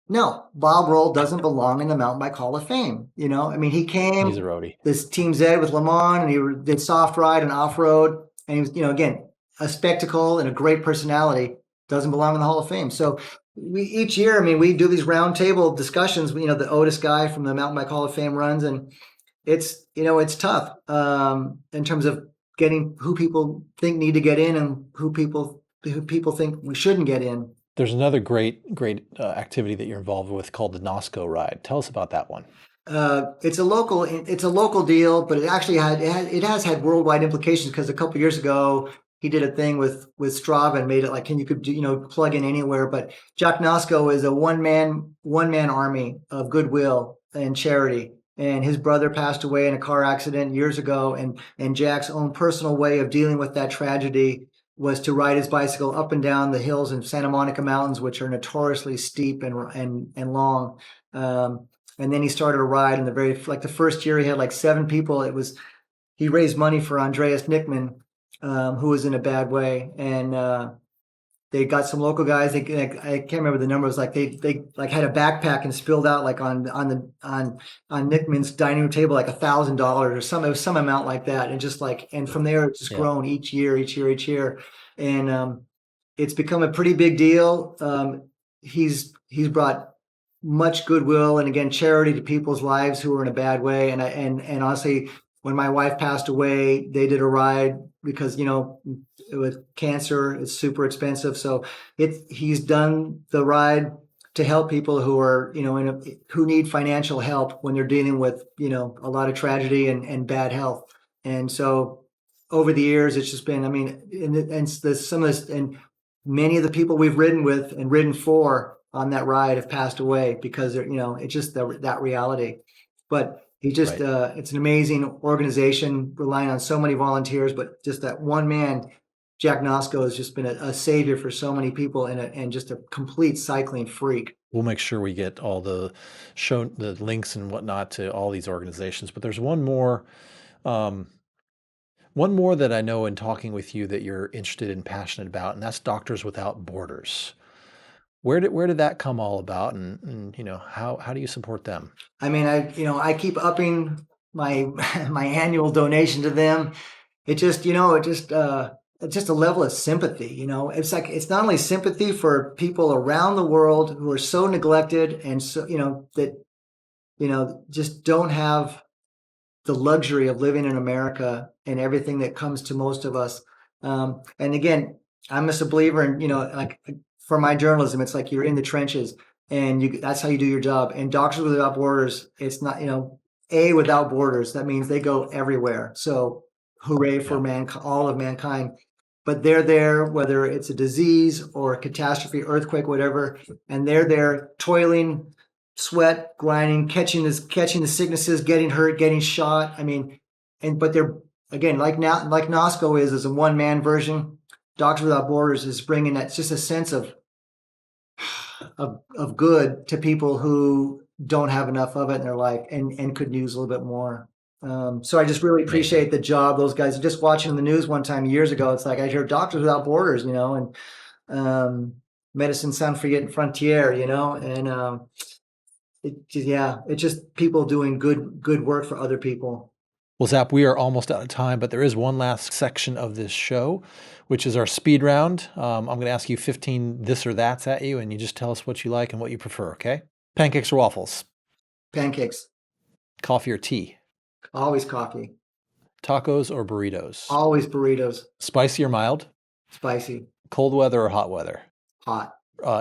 no, Bob Roll doesn't belong in the Mountain Bike Hall of Fame. He He's a came roadie. this Team Z with Le Mans, and he did soft ride and off road, and he was again a spectacle and a great personality. Doesn't belong in the Hall of Fame. So each year, we do these roundtable discussions. The Otis guy from the Mountain Bike Hall of Fame runs, and it's it's tough in terms of getting who people think need to get in and who people think we shouldn't get in. There's another great activity that you're involved with called the NOSCO Ride. Tell us about that one. It's a local deal, but it actually has had worldwide implications because a couple of years ago he did a thing with Strava and made it like you could plug in anywhere. But Jack Nosco is a one man army of goodwill and charity. And his brother passed away in a car accident years ago, and Jack's own personal way of dealing with that tragedy was to ride his bicycle up and down the hills in Santa Monica Mountains, which are notoriously steep and long. And then he started a ride, and the first year he had like 7 people. He raised money for Andreas Nickman, who was in a bad way, and they got some local guys. I can't remember the number. It was like they like had a backpack and spilled out like on Nickman's dining room table like $1,000 or something. It was some amount like that, and from there it's just grown each year, and it's become a pretty big deal. He's brought much goodwill and again charity to people's lives who are in a bad way, and honestly, when my wife passed away, they did a ride because with cancer, it's super expensive. So he's done the ride to help people who are who need financial help when they're dealing with a lot of tragedy and bad health. And so over the years, it's just been and many of the people we've ridden with and ridden for on that ride have passed away because it's just that reality. But he just it's an amazing organization relying on so many volunteers, but just that one man, Jack Nosco, has just been a savior for so many people and just a complete cycling freak. We'll make sure we get all the links and whatnot to all these organizations. But there's one more that I know in talking with you that you're interested and passionate about, and that's Doctors Without Borders. Where did that come all about, and how do you support them? I keep upping my annual donation to them. It's just a level of sympathy. It's like it's not only sympathy for people around the world who are so neglected and so that just don't have the luxury of living in America and everything that comes to most of us. And again, I'm just a believer in like. For my journalism, it's like you're in the trenches and that's how you do your job. And Doctors Without Borders, it's not, without borders. That means they go everywhere. So hooray for all of mankind. But they're there, whether it's a disease or a catastrophe, earthquake, whatever, and they're there toiling, sweat, grinding, catching the sicknesses, getting hurt, getting shot. But they're, again, like Nosco is a one-man version. Doctors Without Borders is bringing that just a sense of good to people who don't have enough of it in their life and could use a little bit more. So I just really appreciate the job those guys. Just watching the news one time years ago, it's like I hear Doctors Without Borders, and Medicine Sans Frontières, and it's just people doing good work for other people. Well, Zap, we are almost out of time, but there is one last section of this show, which is our speed round. I'm going to ask you 15 this or that's at you, and you just tell us what you like and what you prefer, okay? Pancakes or waffles? Pancakes. Coffee or tea? Always coffee. Tacos or burritos? Always burritos. Spicy or mild? Spicy. Cold weather or hot weather? Hot.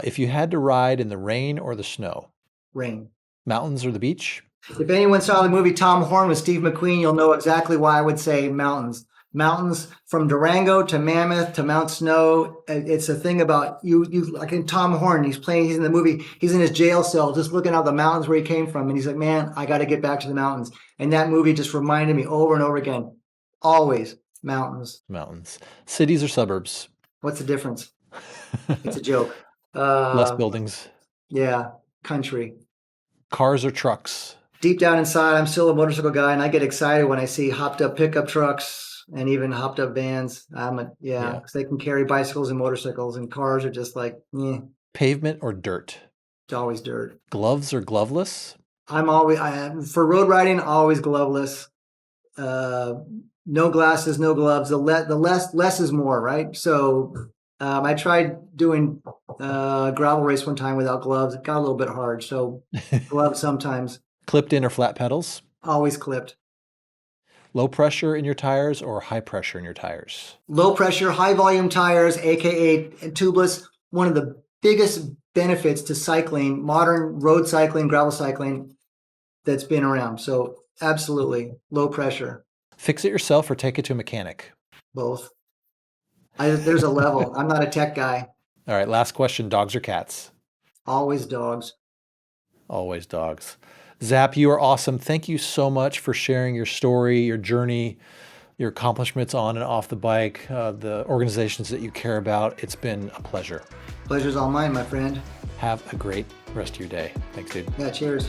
If you had to ride in the rain or the snow? Rain. Mountains or the beach? If anyone saw the movie Tom Horn with Steve McQueen, you'll know exactly why I would say mountains. Mountains from Durango to Mammoth to Mount Snow. It's a thing about you like in Tom Horn, he's in the movie, he's in his jail cell just looking out the mountains where he came from, and he's like, man, I got to get back to the mountains. And that movie just reminded me over and over again, always Mountains. Mountains. Cities or suburbs? What's the difference? It's a joke. Less buildings. Yeah, country. Cars or trucks? Deep down inside, I'm still a motorcycle guy, and I get excited when I see hopped up pickup trucks and even hopped up vans. Yeah. Because they can carry bicycles and motorcycles, and cars are just like, Pavement or dirt? it's always dirt. Gloves or gloveless? For road riding, always gloveless. No glasses, no gloves. The less is more, right? So I tried doing a gravel race one time without gloves. It got a little bit hard. So gloves sometimes. Clipped in or flat pedals? Always clipped. Low pressure in your tires or high pressure in your tires? Low pressure, high volume tires, aka tubeless. One of the biggest benefits to cycling, modern road cycling, gravel cycling, that's been around. So absolutely low pressure. Fix it yourself or take it to a mechanic? Both. There's a level. I'm not a tech guy. All right, last question. Dogs or cats? Always dogs. Always dogs. Zap, you are awesome. Thank you so much for sharing your story, your journey, your accomplishments on and off the bike, the organizations that you care about. It's been a pleasure. Pleasure's all mine, my friend. Have a great rest of your day. Thanks, dude. Yeah, cheers.